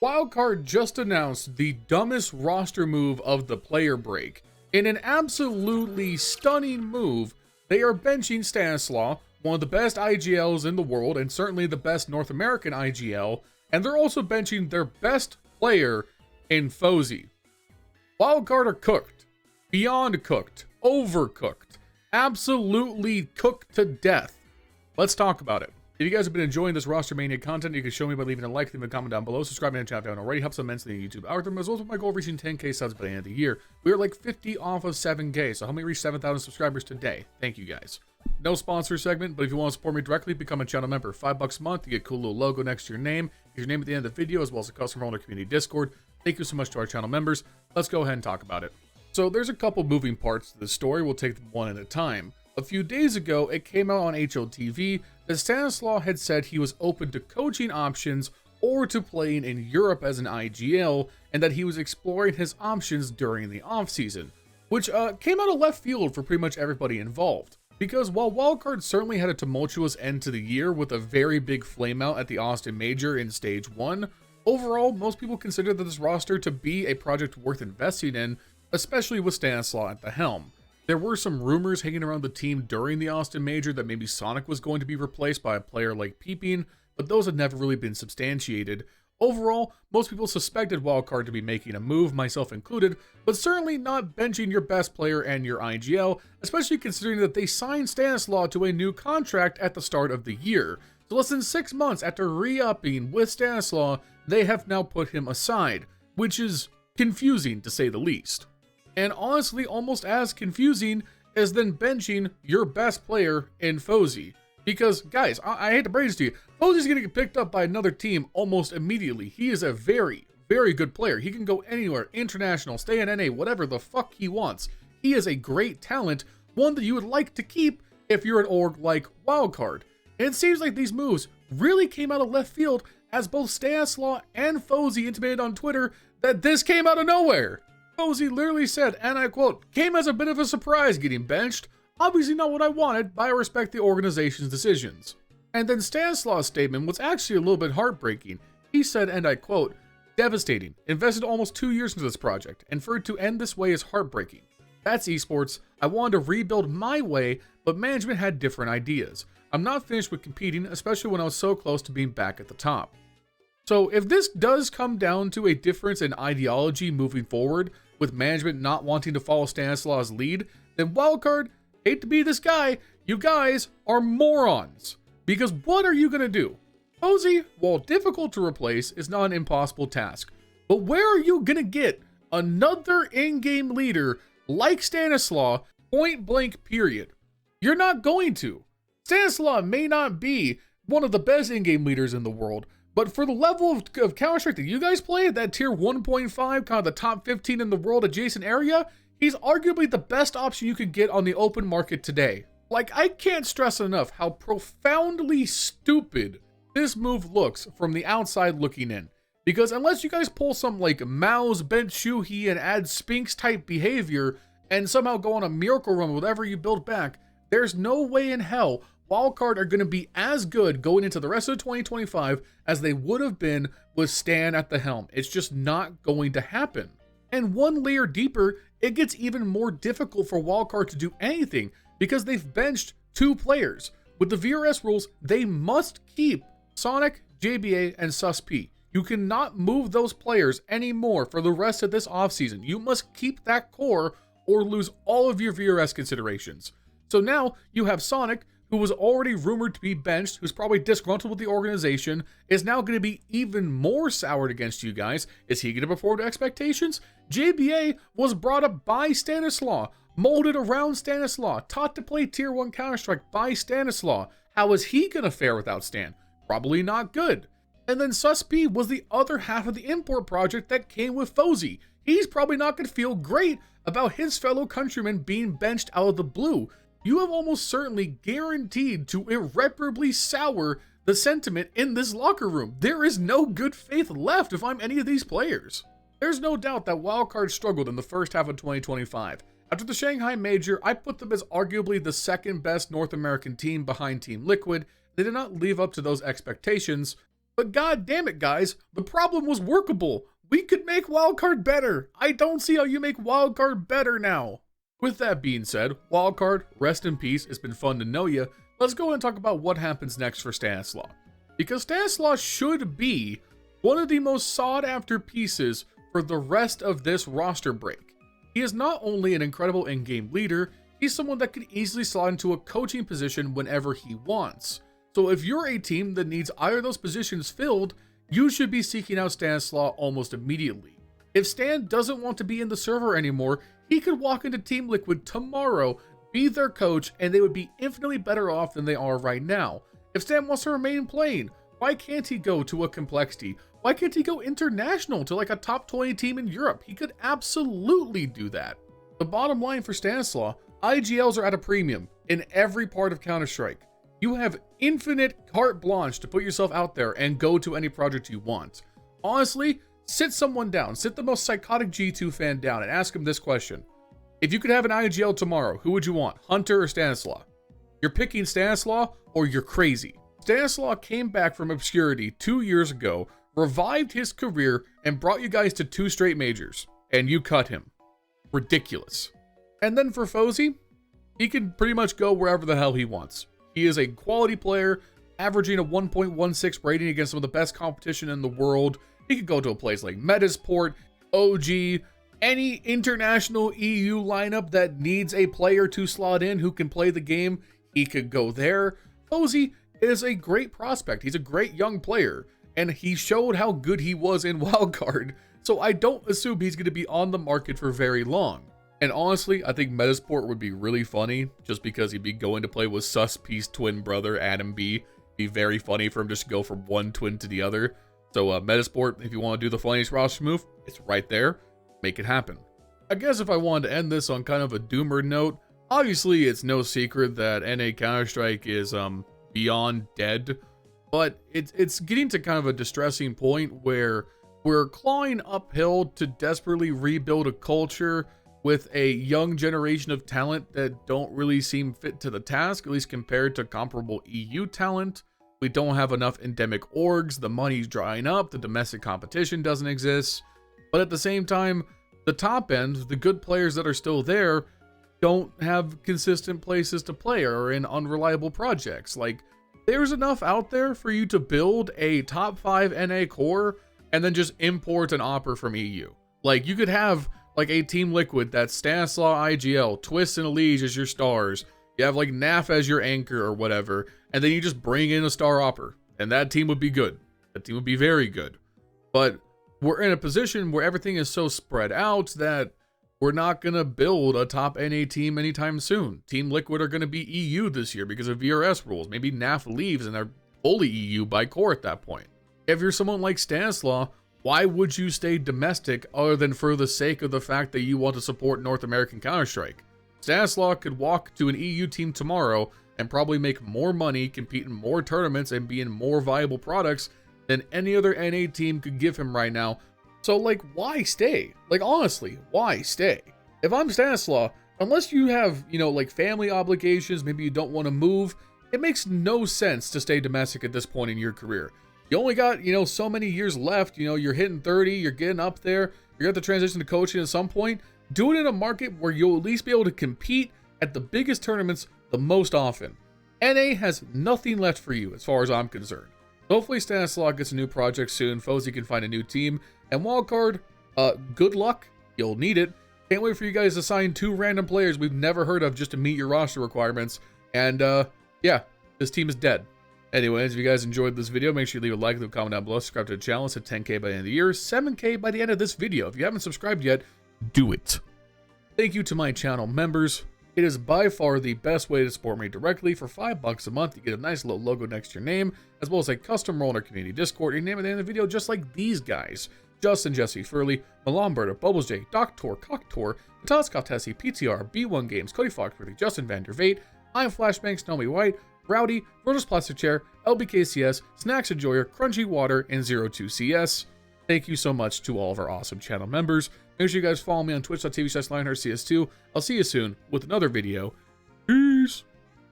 Wildcard just announced the dumbest roster move of the player break. In an absolutely stunning move, they are benching Stanislaw, one of the best IGLs in the world and certainly the best North American IGL, and they're also benching their best player in Phzy. Wildcard are cooked. Beyond cooked. Overcooked. Absolutely cooked to death. Let's talk about it. If you guys have been enjoying this Roster Mania content, you can show me by leaving a like, leaving a comment down below, subscribing to the channel if you haven't already, helps immensely in the YouTube algorithm, as well as my goal of reaching 10k subs by the end of the year. We are like 50 off of 7k, so help me reach 7,000 subscribers today. Thank you guys. No sponsor segment, but if you want to support me directly, become a channel member. $5 a month, you get a cool little logo next to your name, your name at the end of the video, as well as a custom role in our community Discord. Thank you so much to our channel members. Let's go ahead and talk about it. So there's a couple moving parts to the story. We'll take them one at a time. A few days ago, it came out on HLTV that Stanislaw had said he was open to coaching options or to playing in Europe as an IGL, and that he was exploring his options during the offseason, which came out of left field for pretty much everybody involved. Because while Wildcard certainly had a tumultuous end to the year with a very big flameout at the Austin Major in Stage 1, overall, most people consider this roster to be a project worth investing in, especially with Stanislaw at the helm. There were some rumors hanging around the team during the Austin Major that maybe Sonic was going to be replaced by a player like Peeping, but those had never really been substantiated. Overall, most people suspected Wildcard to be making a move, myself included, but certainly not benching your best player and your IGL, especially considering that they signed Stanislaw to a new contract at the start of the year. So less than 6 months after re-upping with Stanislaw, they have now put him aside, which is confusing to say the least. And honestly, almost as confusing as then benching your best player in Phzy. Because, guys, I hate to break this to you, Phzy's going to get picked up by another team almost immediately. He is a very, very good player. He can go anywhere, international, stay in NA, whatever the fuck he wants. He is a great talent, one that you would like to keep if you're an org like Wildcard. And it seems like these moves really came out of left field, as both Stanislaw and Phzy intimated on Twitter that this came out of nowhere. Phzy literally said, and I quote, "Came as a bit of a surprise getting benched. Obviously not what I wanted, but I respect the organization's decisions." And then Stanislaw's statement was actually a little bit heartbreaking. He said, and I quote, "Devastating. Invested almost 2 years into this project, and for it to end this way is heartbreaking. That's esports. I wanted to rebuild my way, but management had different ideas. I'm not finished with competing, especially when I was so close to being back at the top." So if this does come down to a difference in ideology moving forward, with management not wanting to follow Stanislaw's lead, then Wildcard, hate to be this guy, you guys are morons. Because what are you going to do? Phzy, while difficult to replace, is not an impossible task. But where are you going to get another in-game leader like Stanislaw, point blank period? You're not going to. Stanislaw may not be one of the best in-game leaders in the world, but for the level of Counter-Strike that you guys play, that tier 1.5, kind of the top 15 in the world adjacent area, he's arguably the best option you could get on the open market today. Like, I can't stress enough how profoundly stupid this move looks from the outside looking in. Because unless you guys pull some like Mao's bench Shuhei and add Spinks type behavior and somehow go on a miracle run with whatever you build back, there's no way in hell Wildcard are going to be as good going into the rest of 2025 as they would have been with Stan at the helm. It's just not going to happen. And one layer deeper, it gets even more difficult for Wildcard to do anything because they've benched 2 players. With the VRS rules, they must keep Sonic, JBA, and SUSP. You cannot move those players anymore for the rest of this offseason. You must keep that core or lose all of your VRS considerations. So now you have Sonic, who was already rumored to be benched, who's probably disgruntled with the organization, is now going to be even more soured against you guys. Is he going to perform to expectations? JBA was brought up by Stanislaw, molded around Stanislaw, taught to play tier 1 Counter-Strike by Stanislaw. How is he going to fare without Stan? Probably not good. And then SUSP was the other half of the import project that came with Phzy. He's probably not going to feel great about his fellow countrymen being benched out of the blue. You have almost certainly guaranteed to irreparably sour the sentiment in this locker room. There is no good faith left if I'm any of these players. There's no doubt that Wildcard struggled in the first half of 2025. After the Shanghai Major, I put them as arguably the second best North American team behind Team Liquid. They did not live up to those expectations. But god damn it, guys, the problem was workable. We could make Wildcard better. I don't see how you make Wildcard better now. With that being said, Wildcard, rest in peace. It's been fun to know you. Let's go and talk about what happens next for Stanislaw. Because Stanislaw should be one of the most sought after pieces for the rest of this roster break. He is not only an incredible in-game leader, he's someone that can easily slot into a coaching position whenever he wants. So if you're a team that needs either of those positions filled, you should be seeking out Stanislaw almost immediately. If Stan doesn't want to be in the server anymore, he could walk into Team Liquid tomorrow, be their coach, and they would be infinitely better off than they are right now. If Stan wants to remain playing, why can't he go to a Complexity? Why can't he go international to like a top 20 team in Europe? He could absolutely do that. The bottom line for Stanislaw, IGLs are at a premium in every part of Counter-Strike. You have infinite carte blanche to put yourself out there and go to any project you want. Honestly, sit someone down, sit the most psychotic G2 fan down and ask him this question. If you could have an IGL tomorrow, who would you want, Hunter or Stanislaw? You're picking Stanislaw or you're crazy. Stanislaw came back from obscurity 2 years ago, revived his career, and brought you guys to 2 straight majors, and you cut him. Ridiculous. And then for Phzy, he can pretty much go wherever the hell he wants. He is a quality player, averaging a 1.16 rating against some of the best competition in the world. He could go to a place like Metasport, OG, any international EU lineup that needs a player to slot in who can play the game, he could go there. Phzy is a great prospect. He's a great young player, and he showed how good he was in Wildcard, so I don't assume he's going to be on the market for very long. And honestly, I think Metasport would be really funny, just because he'd be going to play with Sus P's twin brother, Adam B. Be very funny for him just to go from one twin to the other. So Metasport, if you want to do the funniest roster move, it's right there. Make it happen. I guess if I wanted to end this on kind of a doomer note, obviously it's no secret that NA Counter-Strike is beyond dead, but it's getting to kind of a distressing point where we're clawing uphill to desperately rebuild a culture with a young generation of talent that don't really seem fit to the task, at least compared to comparable EU talent. We don't have enough endemic orgs, the money's drying up, the domestic competition doesn't exist. But at the same time, the top end, the good players that are still there, don't have consistent places to play or are in unreliable projects. Like, there's enough out there for you to build a top 5 NA core and then just import an Opper from EU. Like, you could have like a Team Liquid that's Stanislaw IGL, Twist and Elige as your stars. You have like NAF as your anchor or whatever, and then you just bring in a star Opper, and that team would be good. That team would be very good. But we're in a position where everything is so spread out that we're not going to build a top NA team anytime soon. Team Liquid are going to be EU this year because of VRS rules. Maybe NAF leaves and they're fully EU by core at that point. If you're someone like Stanislaw, why would you stay domestic other than for the sake of the fact that you want to support North American Counter-Strike? Stanislaw could walk to an EU team tomorrow and probably make more money, compete in more tournaments, and be in more viable products than any other NA team could give him right now. So, like, why stay? Like, honestly, why stay? If I'm Stanislaw, unless you have, you know, like family obligations, maybe you don't want to move, it makes no sense to stay domestic at this point in your career. You only got, you know, so many years left. You know, you're hitting 30, you're getting up there, you're going to transition to coaching at some point. Do it in a market where you'll at least be able to compete at the biggest tournaments the most often. NA has nothing left for you as far as I'm concerned. Hopefully Stanislaw gets a new project soon, Phzy can find a new team, and Wildcard, good luck, you'll need it. Can't wait for you guys to sign 2 random players we've never heard of just to meet your roster requirements, and yeah, this team is dead. Anyways, if you guys enjoyed this video, make sure you leave a like, leave a comment down below, subscribe to the channel. It's at 10K by the end of the year, 7K by the end of this video. If you haven't subscribed yet, do it. Thank you to my channel members. It is by far the best way to support me directly. For $5 a month, you get a nice little logo next to your name, as well as a custom role in our community Discord. Your name at the end of the video, just like these guys. Justin, Jesse, Furley, Milan Berta, Bubblesj, Cocktor, Patatas Kaftesi, PTR, B1 Games, Cody Foxworthy, Justin Vander Veit, I am Flashbangs, Naomi White, Rowdy, Vergil'sPlasticChair, LBKcs, Snax Enjoyer, Crunchy Water, and zerotwocs. Thank you so much to all of our awesome channel members. Make sure you guys follow me on twitch.tv/LionHeartZ2. I'll see you soon with another video.